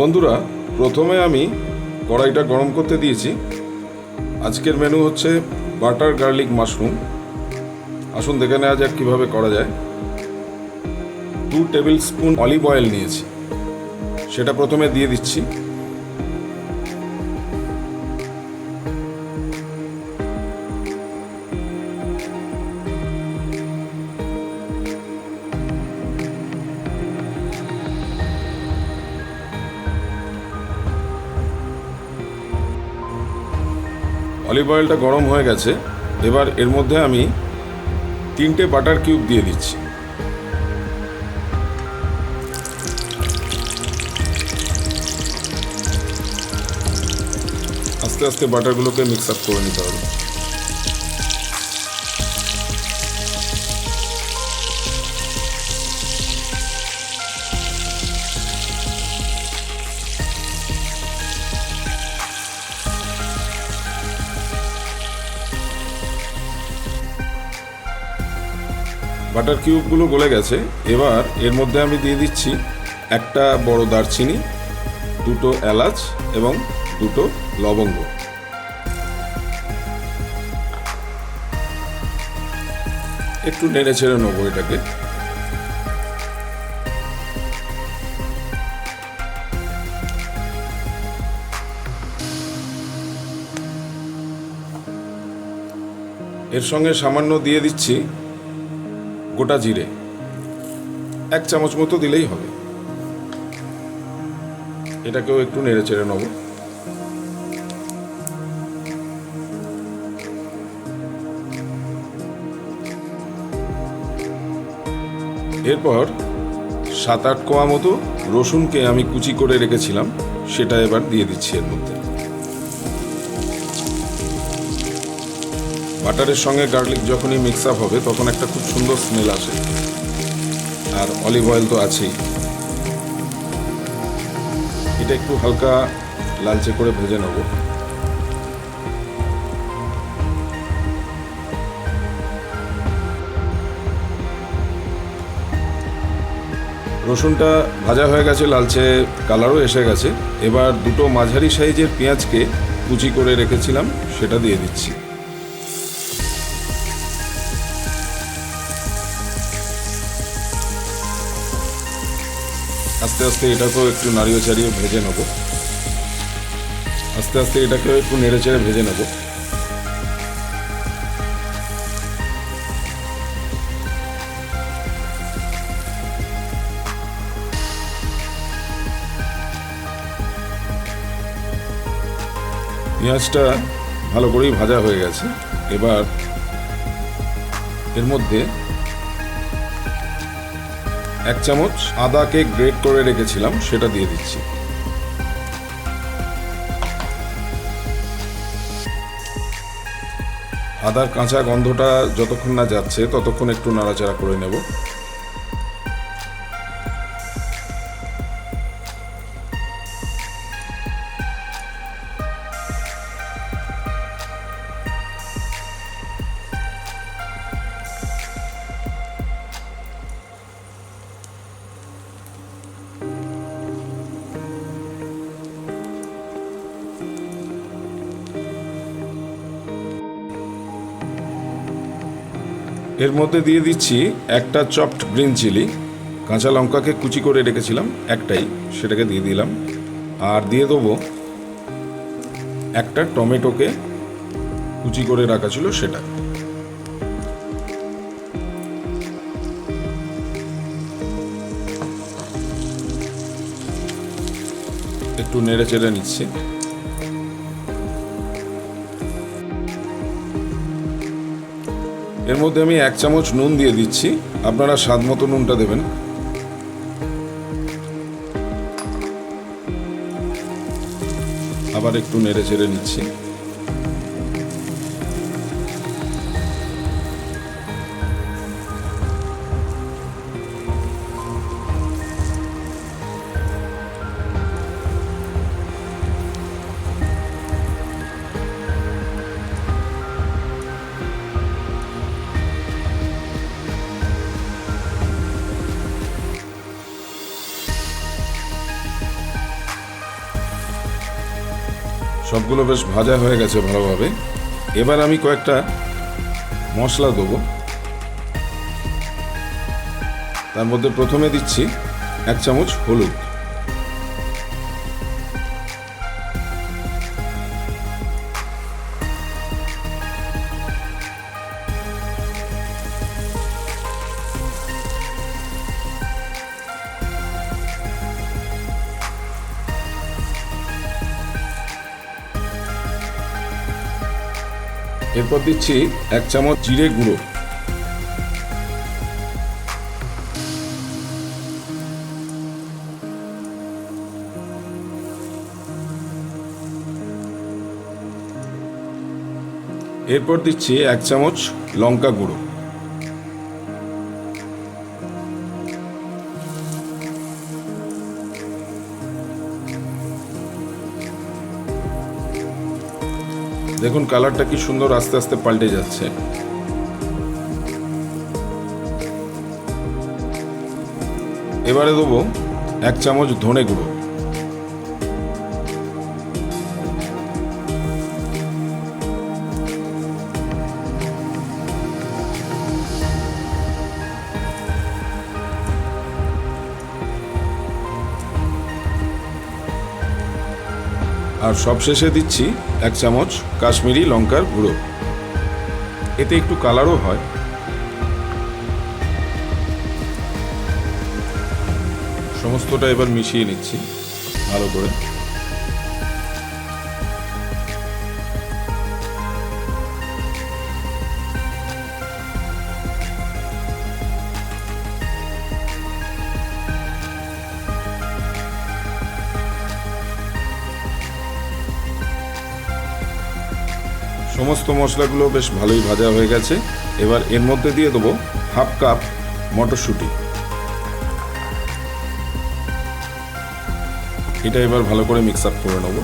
বন্ধুরা, প্রথমে আমি কড়াইটা গরম করতে দিয়েছি। আজকের মেনু হচ্ছে বাটার গার্লিক মাশরুম। আসুন দেখে নেওয়া যাক কীভাবে করা যায়। 2 টেবিল স্পুন অলিভ অয়েল নিয়েছি, সেটা প্রথমে দিয়ে দিচ্ছি। অলিভ অয়েলটা গরম হয়ে গেছে। এবার এর মধ্যে আমি 3টে বাটার কিউব দিয়ে দিচ্ছি। আস্তে আস্তে বাটারগুলোকে মিক্স আপ করে নিতে হবে। বাটার কিউবগুলো গলে গেছে। এবার এর মধ্যে আমি দিয়ে দিচ্ছি একটা বড় দারচিনি, 2টো এলাচ এবং 2টো লবঙ্গ। একটু নেড়ে ছেড়ে নেবো এটাকে। এর সঙ্গে সামান্য দিয়ে দিচ্ছি গোটা জিরে, 1 চামচ মতো দিলেই হবে। এটাকেও একটু নেড়ে চেড়ে নেব। এরপর 7-8 কোয়া মতো রসুনকে আমি কুচি করে রেখেছিলাম, সেটা এবার দিয়ে দিচ্ছি এর মধ্যে। বাটারের সঙ্গে গার্লিক যখনই মিক্স আপ হবে তখন একটা খুব সুন্দর স্মেল আসে, আর অলিভ অয়েল তো আছেই। এটা একটু হালকা লালচে করে ভেজে নেব। রসুনটা ভাজা হয়ে গেছে, লালচে কালারও এসে গেছে। এবার 2টো মাঝারি সাইজের পেঁয়াজকে কুচি করে রেখেছিলাম, সেটা দিয়ে দিচ্ছি। আস্তে আস্তে এটাকেও একটু নাড়িয়ে চাড়িয়ে ভেজে নেব। আস্তে আস্তে এটাকেও একটু নেড়ে চেড়ে ভেজে নেব। পেঁয়াজটা ভালো করেই ভাজা হয়ে গেছে। এবার এর মধ্যে 1 চামচ আদাকে গ্রেট করে রেখেছিলাম, সেটা দিয়ে দিচ্ছি। আদার কাঁচা গন্ধটা যতক্ষণ না যাচ্ছে ততক্ষণ একটু নাড়াচাড়া করে নেব। এর মধ্যে দিয়ে দিচ্ছি একটা চপড গ্রিন চিলি। কাঁচা লঙ্কাকে কুচি করে রেখেছিলাম একটাই, সেটাকে দিয়ে দিলাম। আর দিয়ে দেবো একটা টমেটোকে কুচি করে রাখা ছিল, সেটা। একটু নেড়ে চেড়ে নিচ্ছি। এর মধ্যে আমি 1 চামচ নুন দিয়ে দিচ্ছি, আপনারা স্বাদ মতো নুনটা দেবেন। আবার একটু নেড়ে চেড়ে নিচ্ছি। সবগুলো বেশ ভাজা হয়ে গেছে ভালোভাবে। এবার আমি কয়েকটা মশলা দেবো। তার মধ্যে প্রথমে দিচ্ছি 1 চামচ হলুদ, এরপর দিচ্ছি 1 চামচ জিরে গুঁড়ো, এরপর দিচ্ছি 1 চামচ লঙ্কা গুঁড়ো, দেখুন কালারটা কি সুন্দর আস্তে আস্তে পাল্টে যাচ্ছে। এবারে দেবো 1 চামচ ধনে গুঁড়ো, আর সবশেষে দিচ্ছি 1 চামচ কাশ্মীরি লঙ্কার গুঁড়ো। এতে একটু কালারও হয়। সমস্তটা এবার মিশিয়ে নিচ্ছি ভালো করে। সমস্ত মশলাগুলো বেশ ভালোই ভাজা হয়ে গেছে। এবার এর মধ্যে দিয়ে দেবো 1/2 কাপ মটরশুঁটি। এটা এবার ভালো করে মিক্স আপ করে নেব।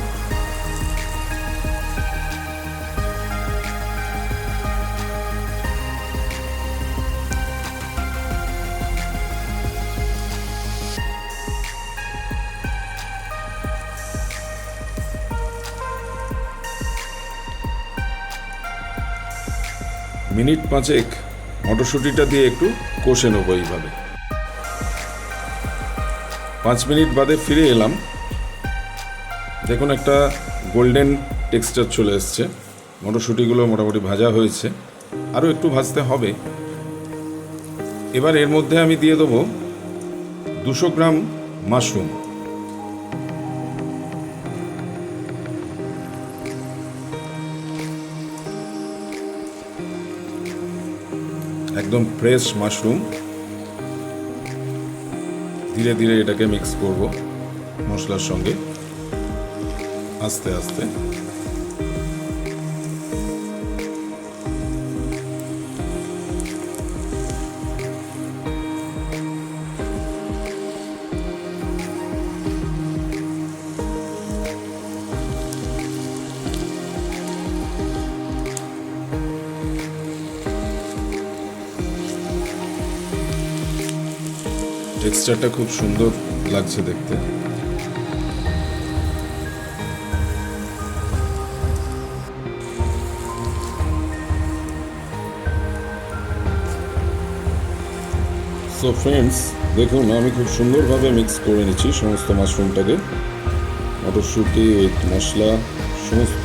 মিনিট 5 মটরশুঁটিটা দিয়ে একটু কষে নেবো এইভাবে। 5 মিনিট বাদে ফিরে এলাম। দেখুন একটা গোল্ডেন টেক্সচার চলে এসছে। মটরশুঁটিগুলো মোটামুটি ভাজা হয়েছে, আরও একটু ভাজতে হবে। এবার এর মধ্যে আমি দিয়ে দেবো 200 গ্রাম মাশরুম। একদম ফ্রেশ মাশরুম। ধীরে ধীরে এটাকে মিক্স করব মশলার সঙ্গে আস্তে আস্তে। টেক্সচারটা খুব সুন্দর লাগছে দেখতে। সো ফ্রেন্ডস, দেখুন আমি খুব সুন্দরভাবে মিক্স করে নিচ্ছি সমস্ত মাশরুমটাকে, মটরশুঁটি, মশলা সমস্ত।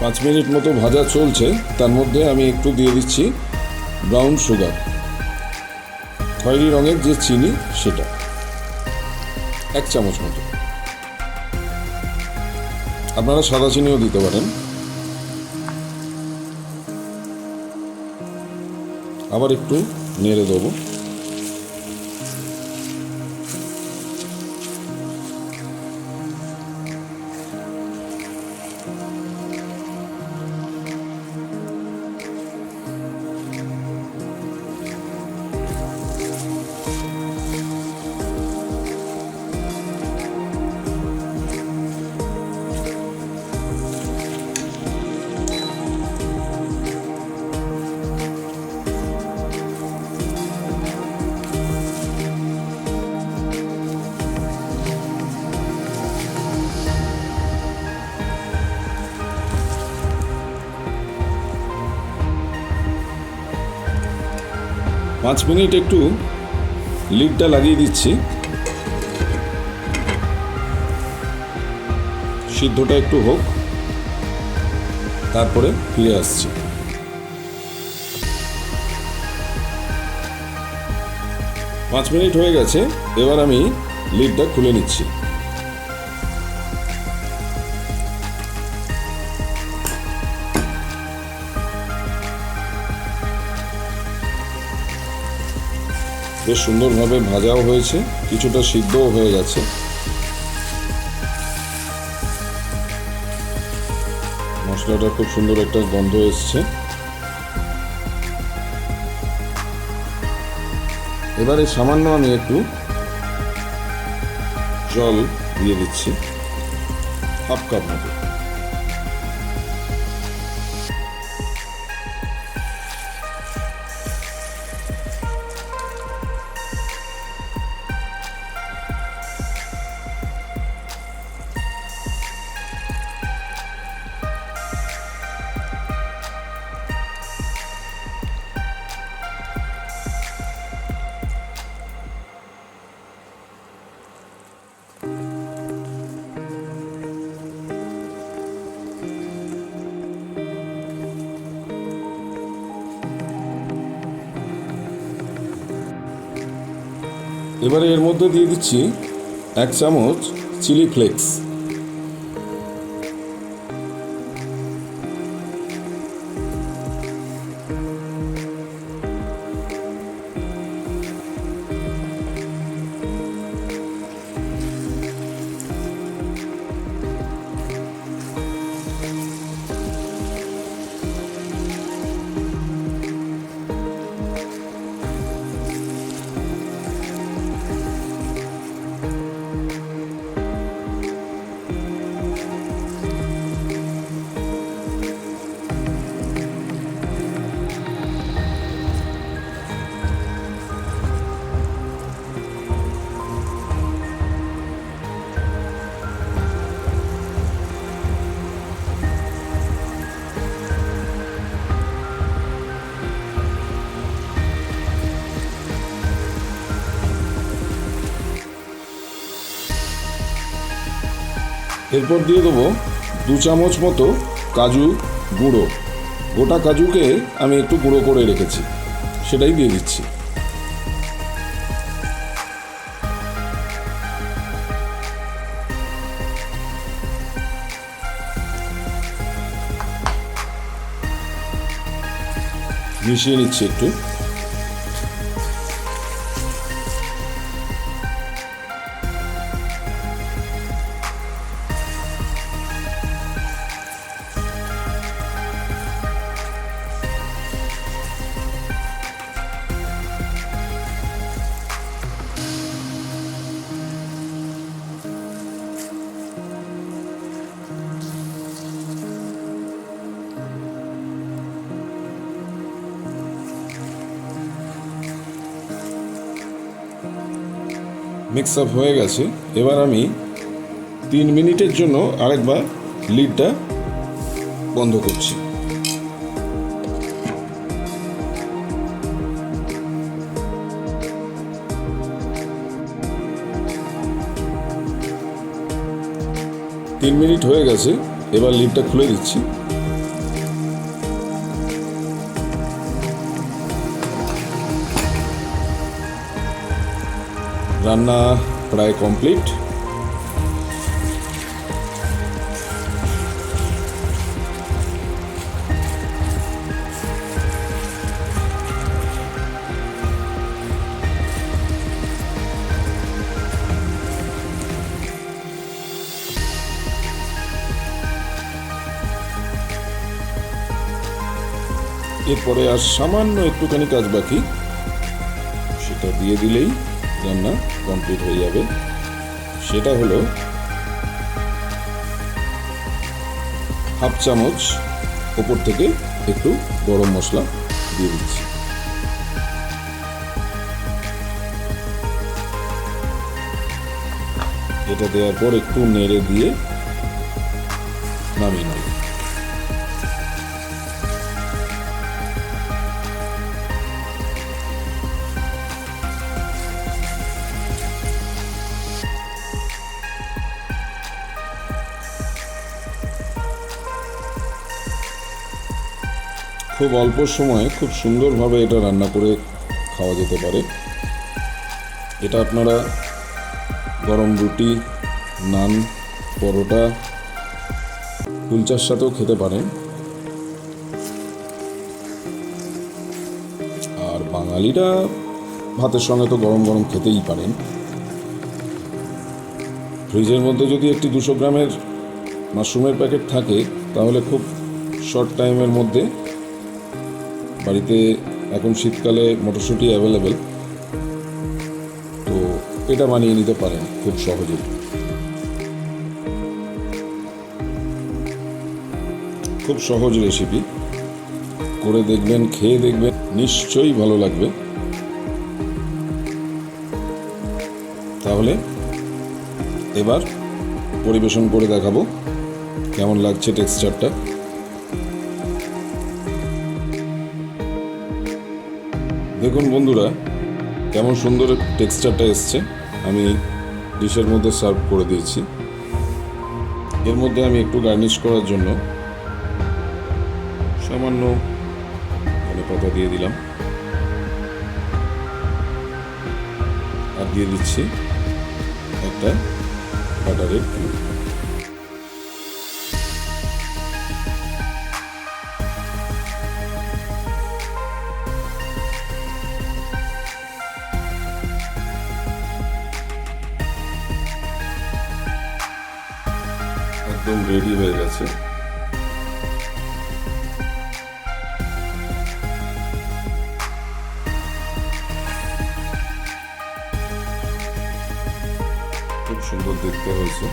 পাঁচ মিনিট মতো ভাজা চলছে। তার মধ্যে আমি একটু দিয়ে দিচ্ছি ব্রাউন সুগার, খয়েরি রঙের যে চিনি সেটা, 1 চামচ মতো। আপনারা সাদা চিনিও দিতে পারেন। আবার একটু নেড়ে দেবো। 5 মিনিট একটু লিডটা লাগিয়ে দিচ্ছি, সিদ্ধটা একটু হোক, তারপরে ফিরে আসছি। 5 মিনিট হয়ে গেছে, এবার আমি লিডটা খুলে নিচ্ছি। বেশ সুন্দরভাবে ভাজাও হয়েছে, কিছুটা সিদ্ধও হয়ে গেছে। মশলাটা খুব সুন্দর একটা গন্ধ এসছে। এবারে সামান্য আমি একটু জল দিয়ে দিচ্ছি, হাফ কাপ মতো। এবারে এর মধ্যে দিয়ে দিচ্ছি 1 চামচ চিলি ফ্লেক্স। এরপর দিয়ে দেবো 2 চামচ মতো কাজু গুঁড়ো। গোটা কাজুকে আমি একটু গুঁড়ো করে রেখেছি, সেটাই দিয়ে দিচ্ছি। মিশিয়ে নিচ্ছি একটু। মিক্স আপ হয়ে গেছে, এবার আমি 3 মিনিটের জন্য আরেকবার লিডটা বন্ধ করছি। তিন মিনিট হয়ে গেছে, এবার লিডটা খুলে দিচ্ছি। রান্না প্রায় কমপ্লিট। এরপরে আর সামান্য একটুখানি কাজ বাকি, সেটা দিয়ে দিলেই রান্না কমপ্লিট হয়ে যাবে। সেটা হলো হাফ চামচ ওপর থেকে একটু গরম মশলা দিয়ে দিচ্ছি। এটা দেওয়ার পর একটু নেড়ে দিয়ে নামিয়ে নেব। খুব অল্প সময়ে খুব সুন্দরভাবে এটা রান্না করে খাওয়া যেতে পারে। এটা আপনারা গরম রুটি, নান, পরোটা, কুলচার সাথেও খেতে পারেন। আর বাঙালিরা ভাতের সঙ্গে তো গরম গরম খেতেই পারেন। ফ্রিজের মধ্যে যদি একটি 200 গ্রামের মাশরুমের প্যাকেট থাকে তাহলে খুব শর্ট টাইমের মধ্যে, বাড়িতে এখন শীতকালে মটরশুঁটি অ্যাভেলেবেল, তো এটা বানিয়ে নিতে পারেন খুব সহজেই। খুব সহজ রেসিপি, করে দেখবেন, খেয়ে দেখবেন, নিশ্চয়ই ভালো লাগবে। তাহলে এবার পরিবেশন করে দেখাবো কেমন লাগছে টেক্সচারটা। দেখুন বন্ধুরা, কেমন সুন্দর টেক্সচারটা এসছে। আমি ডিশের মধ্যে সার্ভ করে দিয়েছি। এর মধ্যে আমি একটু গার্নিশ করার জন্য সামান্য ধনেপাতা দিয়ে দিলাম, আর দিয়ে দিচ্ছি একটা বাটারের কিউব। একদম রেডি হয়ে গেছে। খুব সুন্দর দেখতে হয়েছে।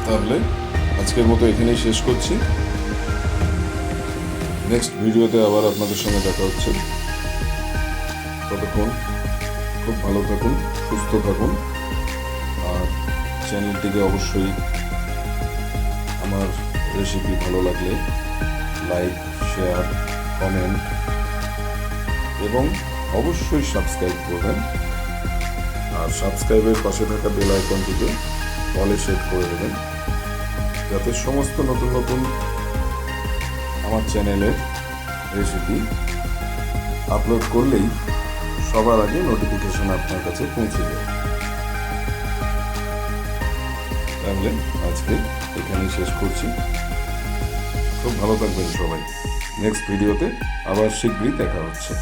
তাহলে আজকের মতো এখানেই শেষ করছি। নেক্সট ভিডিওতে আবার আপনাদের সঙ্গে দেখা হচ্ছে। ততক্ষণ খুব ভালো থাকুন, সুস্থ থাকুন, আর চ্যানেলটিকে অবশ্যই আমার রেসিপি ভালো লাগলে লাইক, শেয়ার, কমেন্ট এবং অবশ্যই সাবস্ক্রাইব করবেন। আর সাবস্ক্রাইবের পাশে থাকা বেল আইকনটিকে অলে সেট করে দেবেন, যাতে সমস্ত নতুন নতুন আমার চ্যানেলের রেসিপি আপলোড করলেই সবার আগে নোটিফিকেশন আপনার কাছে পৌঁছে যায়। তাহলে আজকে এখানেই শেষ করছি। খুব ভালো থাকবেন সবাই। নেক্সট ভিডিওতে আবার শীঘ্রই দেখা হচ্ছে।